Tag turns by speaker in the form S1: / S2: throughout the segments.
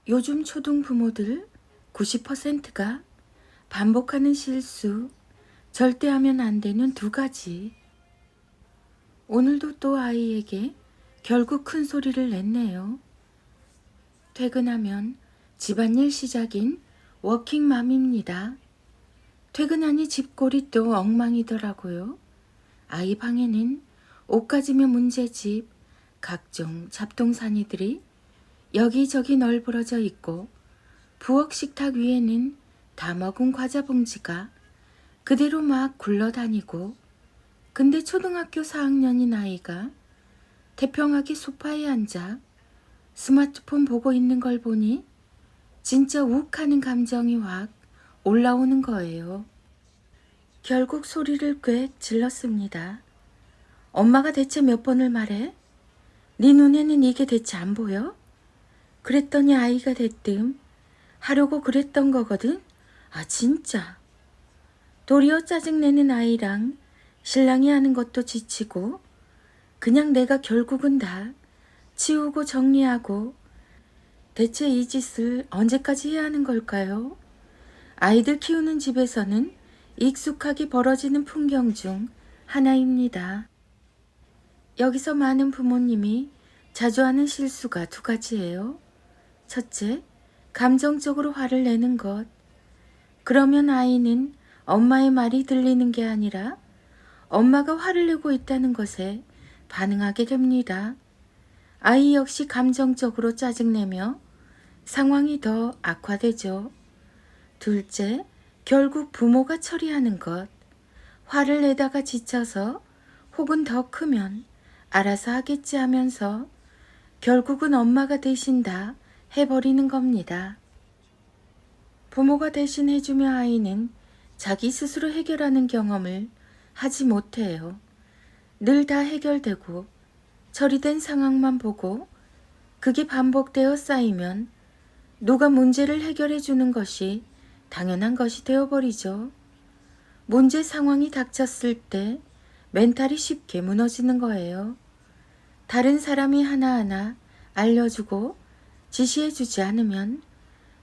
S1: 요즘 초등 부모들 90%가 반복하는 실수, 절대 하면 안 되는 두 가지. 오늘도 또 아이에게 결국 큰 소리를 냈네요. 퇴근하면 집안일 시작인 워킹맘입니다. 퇴근하니 집골이 또 엉망이더라고요. 아이 방에는 옷 가지며 문제집, 각종 잡동사니들이 여기저기 널브러져 있고 부엌 식탁 위에는 다 먹은 과자 봉지가 그대로 막 굴러다니고, 근데 초등학교 4학년인 아이가 태평하게 소파에 앉아 스마트폰 보고 있는 걸 보니 진짜 욱하는 감정이 확 올라오는 거예요. 결국 소리를 꽤 질렀습니다. 엄마가 대체 몇 번을 말해? 네 눈에는 이게 대체 안 보여? 그랬더니 아이가 대뜸 하려고 그랬던 거거든? 아 진짜. 도리어 짜증내는 아이랑 신랑이 하는 것도 지치고 그냥 내가 결국은 다 치우고 정리하고, 대체 이 짓을 언제까지 해야 하는 걸까요? 아이들 키우는 집에서는 익숙하게 벌어지는 풍경 중 하나입니다. 여기서 많은 부모님이 자주 하는 실수가 두 가지예요. 첫째, 감정적으로 화를 내는 것. 그러면 아이는 엄마의 말이 들리는 게 아니라 엄마가 화를 내고 있다는 것에 반응하게 됩니다. 아이 역시 감정적으로 짜증내며 상황이 더 악화되죠. 둘째, 결국 부모가 처리하는 것. 화를 내다가 지쳐서 혹은 더 크면 알아서 하겠지 하면서 결국은 엄마가 대신 다 해버리는 겁니다. 부모가 대신 해주며 아이는 자기 스스로 해결하는 경험을 하지 못해요. 늘 다 해결되고 처리된 상황만 보고 그게 반복되어 쌓이면 누가 문제를 해결해 주는 것이 당연한 것이 되어버리죠. 문제 상황이 닥쳤을 때 멘탈이 쉽게 무너지는 거예요. 다른 사람이 하나하나 알려주고 지시해주지 않으면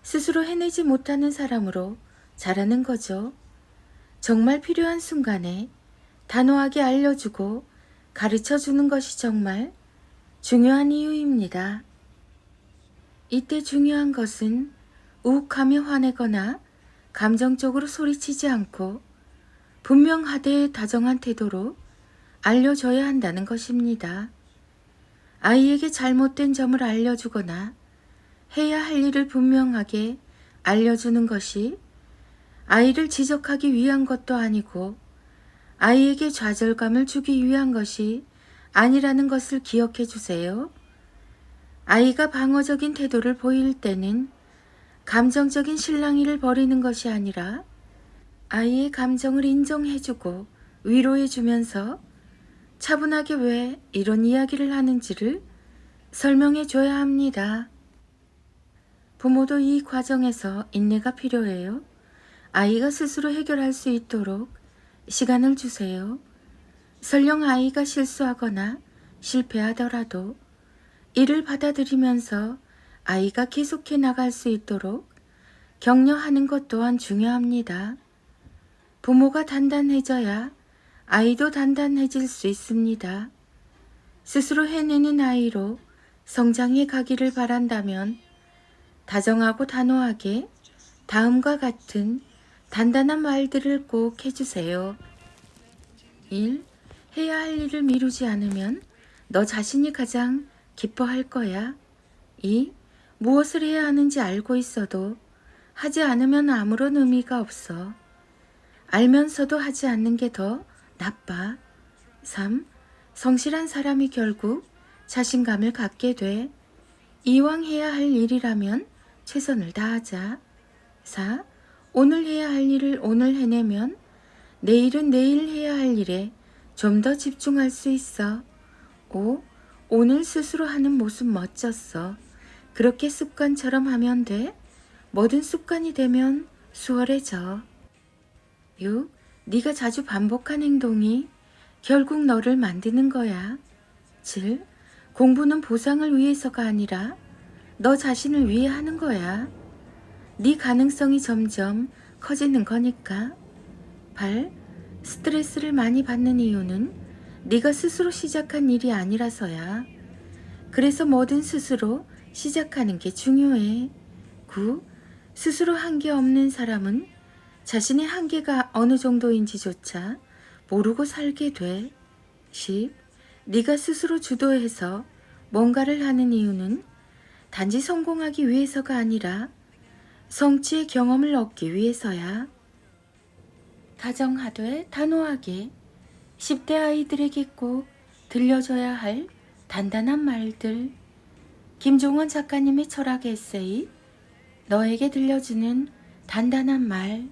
S1: 스스로 해내지 못하는 사람으로 자라는 거죠. 정말 필요한 순간에 단호하게 알려주고 가르쳐주는 것이 정말 중요한 이유입니다. 이때 중요한 것은 욱하며 화내거나 감정적으로 소리치지 않고 분명하되 다정한 태도로 알려줘야 한다는 것입니다. 아이에게 잘못된 점을 알려주거나 해야 할 일을 분명하게 알려주는 것이 아이를 지적하기 위한 것도 아니고 아이에게 좌절감을 주기 위한 것이 아니라는 것을 기억해 주세요. 아이가 방어적인 태도를 보일 때는 감정적인 실랑이를 벌이는 것이 아니라 아이의 감정을 인정해주고 위로해주면서 차분하게 왜 이런 이야기를 하는지를 설명해 줘야 합니다. 부모도 이 과정에서 인내가 필요해요. 아이가 스스로 해결할 수 있도록 시간을 주세요. 설령 아이가 실수하거나 실패하더라도 이를 받아들이면서 아이가 계속해 나갈 수 있도록 격려하는 것 또한 중요합니다. 부모가 단단해져야 아이도 단단해질 수 있습니다. 스스로 해내는 아이로 성장해 가기를 바란다면 다정하고 단호하게 다음과 같은 단단한 말들을 꼭 해주세요. 1. 해야 할 일을 미루지 않으면 너 자신이 가장 기뻐할 거야. 2. 무엇을 해야 하는지 알고 있어도 하지 않으면 아무런 의미가 없어. 알면서도 하지 않는 게 더 나빠. 3. 성실한 사람이 결국 자신감을 갖게 돼. 이왕 해야 할 일이라면 최선을 다하자. 4. 오늘 해야 할 일을 오늘 해내면 내일은 내일 해야 할 일에 좀 더 집중할 수 있어. 5. 오늘 스스로 하는 모습 멋졌어. 그렇게 습관처럼 하면 돼. 뭐든 습관이 되면 수월해져. 6. 네가 자주 반복한 행동이 결국 너를 만드는 거야. 7. 공부는 보상을 위해서가 아니라 너 자신을 위해 하는 거야. 네 가능성이 점점 커지는 거니까. 8. 스트레스를 많이 받는 이유는 네가 스스로 시작한 일이 아니라서야. 그래서 뭐든 스스로 시작하는 게 중요해. 9. 스스로 한계 없는 사람은 자신의 한계가 어느 정도인지조차 모르고 살게 돼. 10. 네가 스스로 주도해서 뭔가를 하는 이유는 단지 성공하기 위해서가 아니라 성취의 경험을 얻기 위해서야. 다정하되 단호하게 10대 아이들에게 꼭 들려줘야 할 단단한 말들. 김종원 작가님의 철학 에세이 너에게 들려주는 단단한 말.